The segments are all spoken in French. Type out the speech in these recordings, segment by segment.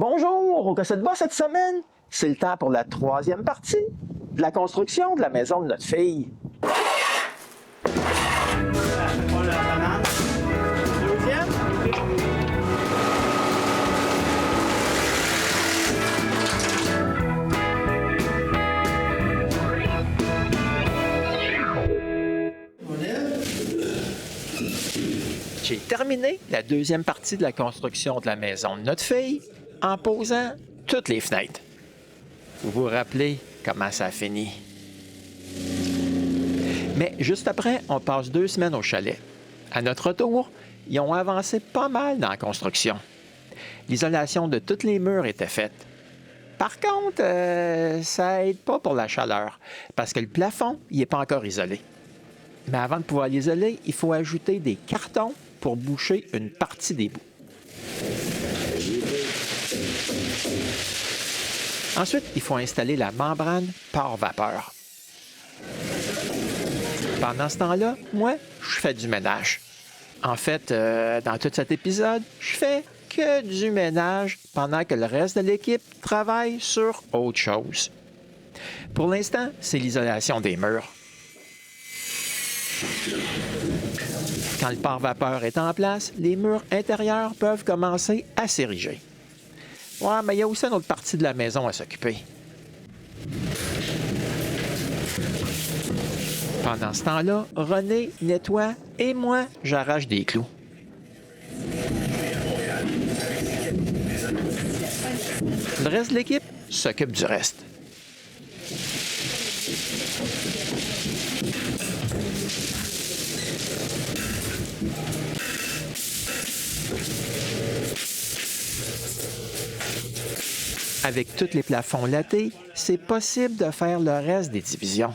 Bonjour, que ça te bat cette semaine? C'est le temps pour la troisième partie de la construction de la maison de notre fille. J'ai terminé la deuxième partie de la construction de la maison de notre fille en posant toutes les fenêtres. Vous vous rappelez comment ça a fini? Mais juste après, on passe 2 semaines au chalet. À notre retour, ils ont avancé pas mal dans la construction. L'isolation de tous les murs était faite. Par contre, ça aide pas pour la chaleur, parce que le plafond, il n'est pas encore isolé. Mais avant de pouvoir l'isoler, il faut ajouter des cartons pour boucher une partie des bouts. Ensuite, il faut installer la membrane par vapeur. Pendant ce temps-là, moi, je fais du ménage. En fait, dans tout cet épisode, je fais que du ménage pendant que le reste de l'équipe travaille sur autre chose. Pour l'instant, c'est l'isolation des murs. Quand le pare-vapeur est en place, les murs intérieurs peuvent commencer à s'ériger. Ouais, mais il y a aussi une autre partie de la maison à s'occuper. Pendant ce temps-là, René nettoie et moi, j'arrache des clous. Le reste de l'équipe s'occupe du reste. Avec tous les plafonds lattés, c'est possible de faire le reste des divisions.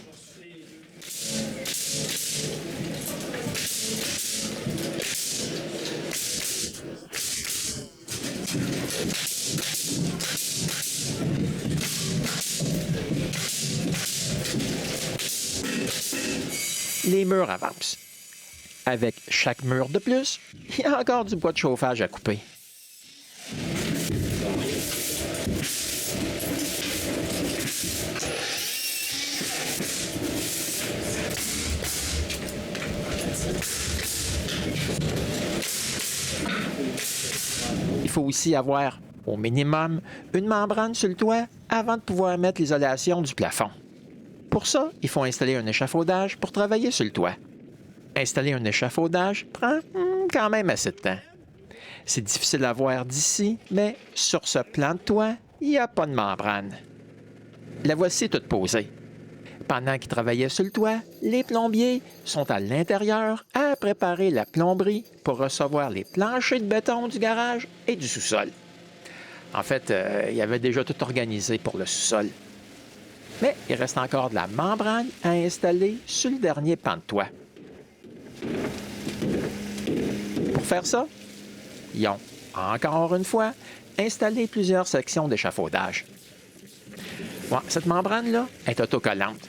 Les murs avancent. Avec chaque mur de plus, il y a encore du bois de chauffage à couper. Il faut aussi avoir, au minimum, une membrane sur le toit avant de pouvoir mettre l'isolation du plafond. Pour ça, il faut installer un échafaudage pour travailler sur le toit. Installer un échafaudage prend quand même assez de temps. C'est difficile à voir d'ici, mais sur ce plan de toit, il n'y a pas de membrane. La voici toute posée. Pendant qu'ils travaillaient sur le toit, les plombiers sont à l'intérieur à préparer la plomberie pour recevoir les planchers de béton du garage et du sous-sol. En fait, il y avait déjà tout organisé pour le sous-sol. Mais il reste encore de la membrane à installer sur le dernier pan de toit. Pour faire ça, ils ont, encore une fois, installé plusieurs sections d'échafaudage. Bon, cette membrane-là est autocollante,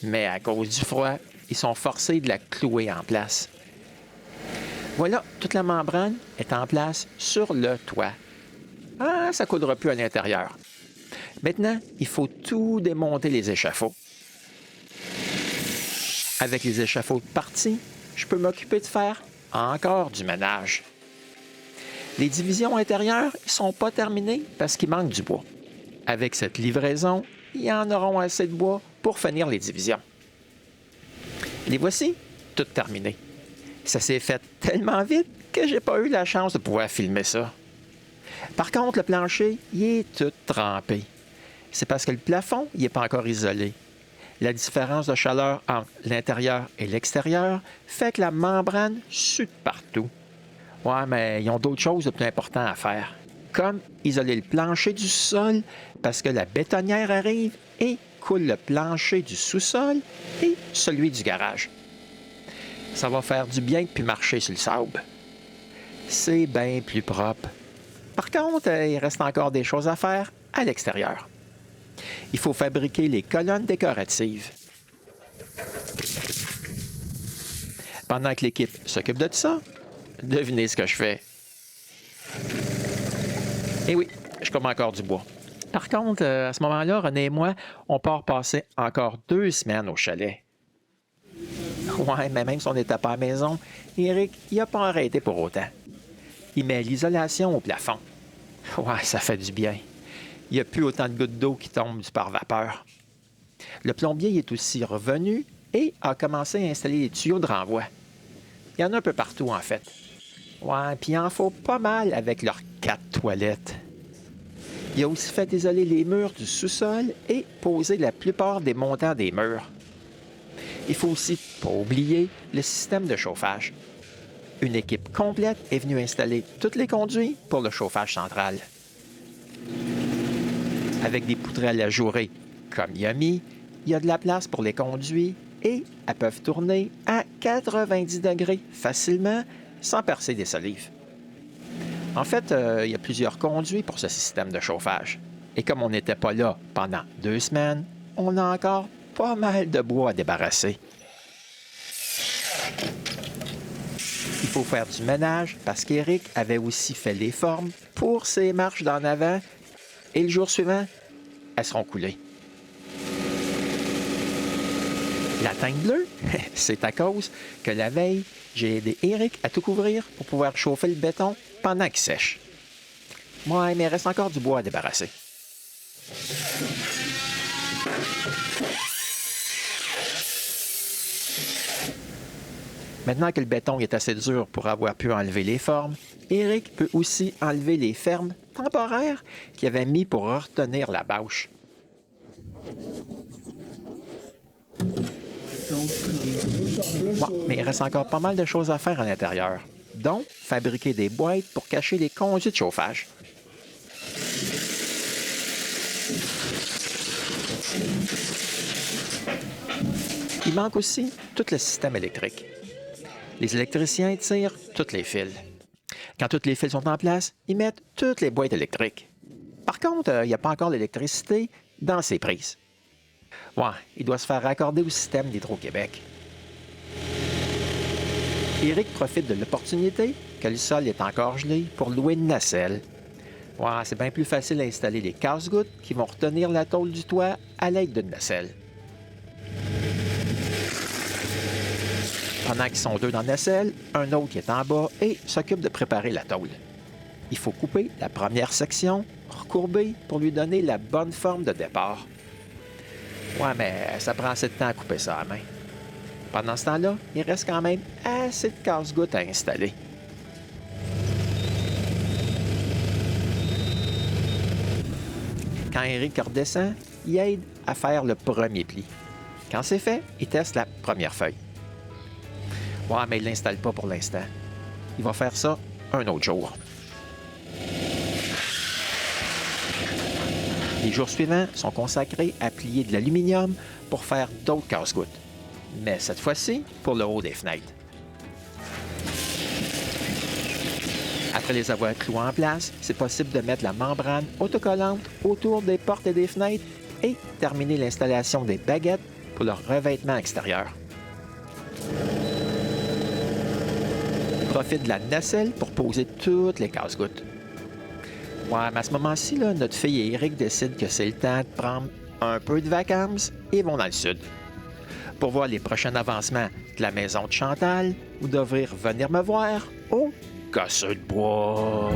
mais à cause du froid, ils sont forcés de la clouer en place. Voilà, toute la membrane est en place sur le toit. Ah, ça ne coulera plus à l'intérieur. Maintenant, il faut tout démonter les échafauds. Avec les échafauds partis, je peux m'occuper de faire encore du ménage. Les divisions intérieures ne sont pas terminées parce qu'il manque du bois. Avec cette livraison, ils en auront assez de bois pour finir les divisions. Les voici, toutes terminées. Ça s'est fait tellement vite que j'ai pas eu la chance de pouvoir filmer ça. Par contre, le plancher, il est tout trempé. C'est parce que le plafond, il n'est pas encore isolé. La différence de chaleur entre l'intérieur et l'extérieur fait que la membrane sue de partout. Ouais, mais ils ont d'autres choses de plus importantes à faire, comme isoler le plancher du sol parce que la bétonnière arrive et coule le plancher du sous-sol et celui du garage. Ça va faire du bien de plus marcher sur le sable. C'est bien plus propre. Par contre, il reste encore des choses à faire à l'extérieur. Il faut fabriquer les colonnes décoratives. Pendant que l'équipe s'occupe de ça, devinez ce que je fais. Eh oui, je comme encore du bois. Par contre, à ce moment-là, René et moi, on part passer encore 2 semaines au chalet. Ouais, mais même si on n'était pas à la maison, Éric, il n'a pas arrêté pour autant. Il met l'isolation au plafond. Ouais, ça fait du bien. Il n'y a plus autant de gouttes d'eau qui tombent du pare-vapeur. Le plombier est aussi revenu et a commencé à installer les tuyaux de renvoi. Il y en a un peu partout, en fait. Ouais, puis il en faut pas mal avec leurs 4 toilettes. Il a aussi fait isoler les murs du sous-sol et poser la plupart des montants des murs. Il faut aussi pas oublier le système de chauffage. Une équipe complète est venue installer tous les conduits pour le chauffage central. Avec des poutrelles ajourées comme Yummy, il y a de la place pour les conduits et elles peuvent tourner à 90 degrés facilement sans percer des solives. En fait, il y a plusieurs conduits pour ce système de chauffage. Et comme on n'était pas là pendant 2 semaines, on a encore pas mal de bois à débarrasser. Il faut faire du ménage parce qu'Éric avait aussi fait les formes pour ses marches d'en avant et le jour suivant, elles seront coulées. La teinte bleue, c'est à cause que la veille, j'ai aidé Éric à tout couvrir pour pouvoir chauffer le béton pendant qu'il sèche. Ouais, mais il reste encore du bois à débarrasser. Maintenant que le béton est assez dur pour avoir pu enlever les formes, Éric peut aussi enlever les fermes temporaires qu'il avait mis pour retenir la bâche. Bon, mais il reste encore pas mal de choses à faire à l'intérieur, dont fabriquer des boîtes pour cacher les conduits de chauffage. Il manque aussi tout le système électrique. Les électriciens tirent tous les fils. Quand tous les fils sont en place, ils mettent toutes les boîtes électriques. Par contre, il n'y a pas encore l'électricité dans ces prises. Ouais, il doit se faire raccorder au système d'Hydro-Québec. Éric profite de l'opportunité que le sol est encore gelé pour louer une nacelle. Ouais, c'est bien plus facile d'installer les casse-gouttes qui vont retenir la tôle du toit à l'aide d'une nacelle. Pendant qu'ils sont 2 dans la nacelle, un autre qui est en bas et s'occupe de préparer la tôle. Il faut couper la première section, recourber pour lui donner la bonne forme de départ. Ouais, mais ça prend assez de temps à couper ça à main. Pendant ce temps-là, il reste quand même assez de casse-gouttes à installer. Quand Éric redescend, il aide à faire le premier pli. Quand c'est fait, il teste la première feuille. Ouais, mais il ne l'installe pas pour l'instant. Il va faire ça un autre jour. Les jours suivants sont consacrés à plier de l'aluminium pour faire d'autres casse-gouttes. Mais cette fois-ci, pour le haut des fenêtres. Après les avoir cloués en place, c'est possible de mettre la membrane autocollante autour des portes et des fenêtres et terminer l'installation des baguettes pour leur revêtement extérieur. Profite de la nacelle pour poser toutes les casse-gouttes. Ouais, mais à ce moment-ci, là, notre fille et Éric décident que c'est le temps de prendre un peu de vacances et vont dans le sud. Pour voir les prochains avancements de la maison de Chantal, vous devrez venir me voir au Casseux de bois.